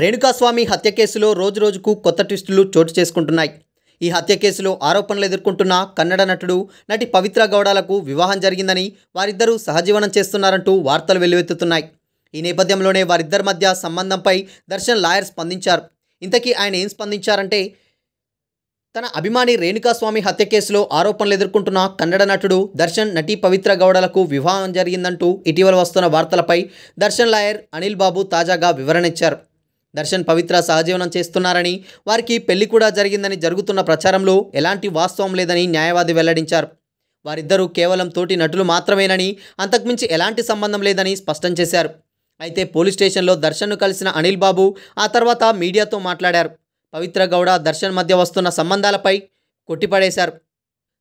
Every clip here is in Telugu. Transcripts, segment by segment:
రేణుకాస్వామి హత్య కేసులో రోజురోజుకు కొత్త ట్విస్టులు చోటు చేసుకుంటున్నాయి. ఈ హత్య కేసులో ఆరోపణలు ఎదుర్కొంటున్న కన్నడ నటుడు, నటి పవిత్ర గౌడలకు వివాహం జరిగిందని, వారిద్దరూ సహజీవనం చేస్తున్నారంటూ వార్తలు వెల్లువెత్తుతున్నాయి. ఈ నేపథ్యంలోనే వారిద్దరి మధ్య సంబంధంపై దర్శన్ లాయర్ స్పందించారు. ఇంతకీ ఆయన ఏం స్పందించారంటే, తన అభిమాని రేణుకాస్వామి హత్య కేసులో ఆరోపణలు ఎదుర్కొంటున్న కన్నడ నటుడు దర్శన్, నటి పవిత్ర గౌడలకు వివాహం జరిగిందంటూ ఇటీవల వస్తున్న వార్తలపై దర్శన్ లాయర్ అనిల్ బాబు తాజాగా వివరణ ఇచ్చారు. దర్శన్, పవిత్ర సహజీవనం చేస్తున్నారని, వారికి పెళ్లి కూడా జరిగిందని జరుగుతున్న ప్రచారంలో ఎలాంటి వాస్తవం లేదని న్యాయవాది వెల్లడించారు. వారిద్దరూ కేవలం తోటి నటులు మాత్రమేనని, అంతకుమించి ఎలాంటి సంబంధం లేదని స్పష్టం చేశారు. అయితే పోలీస్ స్టేషన్లో దర్శన్ను కలిసిన అనిల్ బాబు ఆ తర్వాత మీడియాతో మాట్లాడారు. పవిత్ర గౌడ, దర్శన్ మధ్య వస్తున్న సంబంధాలపై కొట్టిపడేశారు.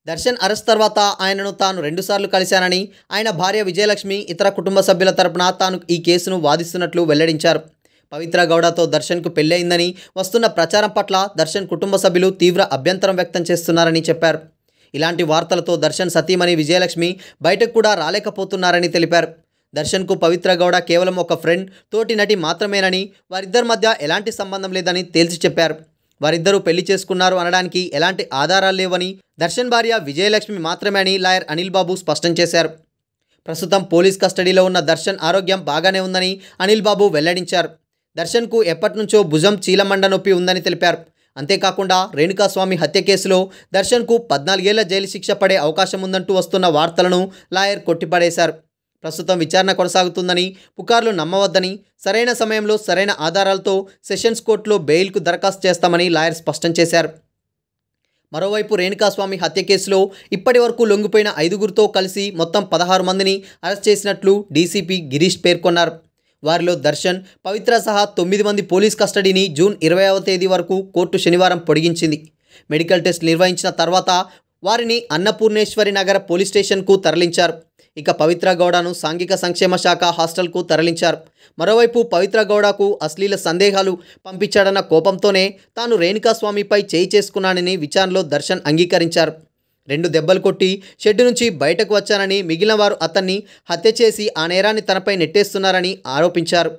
దర్శన్ అరెస్ట్ తర్వాత ఆయనను తాను 2 సార్లు కలిశానని, ఆయన భార్య విజయలక్ష్మి, ఇతర కుటుంబ సభ్యుల తరపున తాను ఈ కేసును వాదిస్తున్నట్లు వెల్లడించారు. పవిత్ర గౌడతో దర్శన్కు పెళ్ళయిందని వస్తున్న ప్రచారం పట్ల దర్శన్ కుటుంబ సభ్యులు తీవ్ర అభ్యంతరం వ్యక్తం చేస్తున్నారని చెప్పారు. ఇలాంటి వార్తలతో దర్శన్ సతీమణి విజయలక్ష్మి బయటకు కూడా రాలేకపోతున్నారని తెలిపారు. దర్శన్కు పవిత్ర గౌడ కేవలం ఒక ఫ్రెండ్, తోటి నటి మాత్రమేనని, వారిద్దరి మధ్య ఎలాంటి సంబంధం లేదని తేల్చి చెప్పారు. వారిద్దరూ పెళ్లి చేసుకున్నారు అనడానికి ఎలాంటి ఆధారాలు లేవని, దర్శన్ భార్య విజయలక్ష్మి మాత్రమే అని లాయర్ అనిల్ బాబు స్పష్టం చేశారు. ప్రస్తుతం పోలీస్ కస్టడీలో ఉన్న దర్శన్ ఆరోగ్యం బాగానే ఉందని అనిల్ బాబు వెల్లడించారు. దర్శన్కు ఎప్పటినుంచో భుజం చీలమండ నొప్పి ఉందని తెలిపారు. అంతేకాకుండా రేణుకాస్వామి హత్య కేసులో దర్శన్కు 14 ఏళ్ల జైలు శిక్ష పడే అవకాశం ఉందంటూ వస్తున్న వార్తలను లాయర్ కొట్టిపడేశారు. ప్రస్తుతం విచారణ కొనసాగుతుందని, పుకార్లు నమ్మవద్దని, సరైన సమయంలో సరైన ఆధారాలతో సెషన్స్ కోర్టులో బెయిల్కు దరఖాస్తు చేస్తామని లాయర్ స్పష్టం చేశారు. మరోవైపు రేణుకాస్వామి హత్య కేసులో ఇప్పటి వరకు లొంగిపోయిన 5గురితో కలిసి మొత్తం 16 మందిని అరెస్ట్ చేసినట్లు డీసీపీ గిరీష్ పేర్కొన్నారు. వారిలో దర్శన్, పవిత్ర సహా 9 మంది పోలీస్ కస్టడీని జూన్ 20వ తేదీ వరకు కోర్టు శనివారం పొడిగించింది. మెడికల్ టెస్ట్ నిర్వహించిన తర్వాత వారిని అన్నపూర్ణేశ్వరి నగర పోలీస్ స్టేషన్కు తరలించారు. ఇక పవిత్ర గౌడను సాంఘిక సంక్షేమ శాఖ హాస్టల్కు తరలించారు. మరోవైపు పవిత్ర గౌడకు అశ్లీల సందేహాలు పంపించాడన్న కోపంతోనే తాను రేణుకాస్వామిపై చేయి చేసుకున్నానని విచారణలో దర్శన్ అంగీకరించారు. 2 దెబ్బలు కొట్టి షెడ్డు నుంచి బయటకు వచ్చానని, మిగిలిన వారు అతన్ని హత్య చేసి ఆ నేరాన్ని తనపై నెట్టేస్తున్నారని ఆరోపించారు.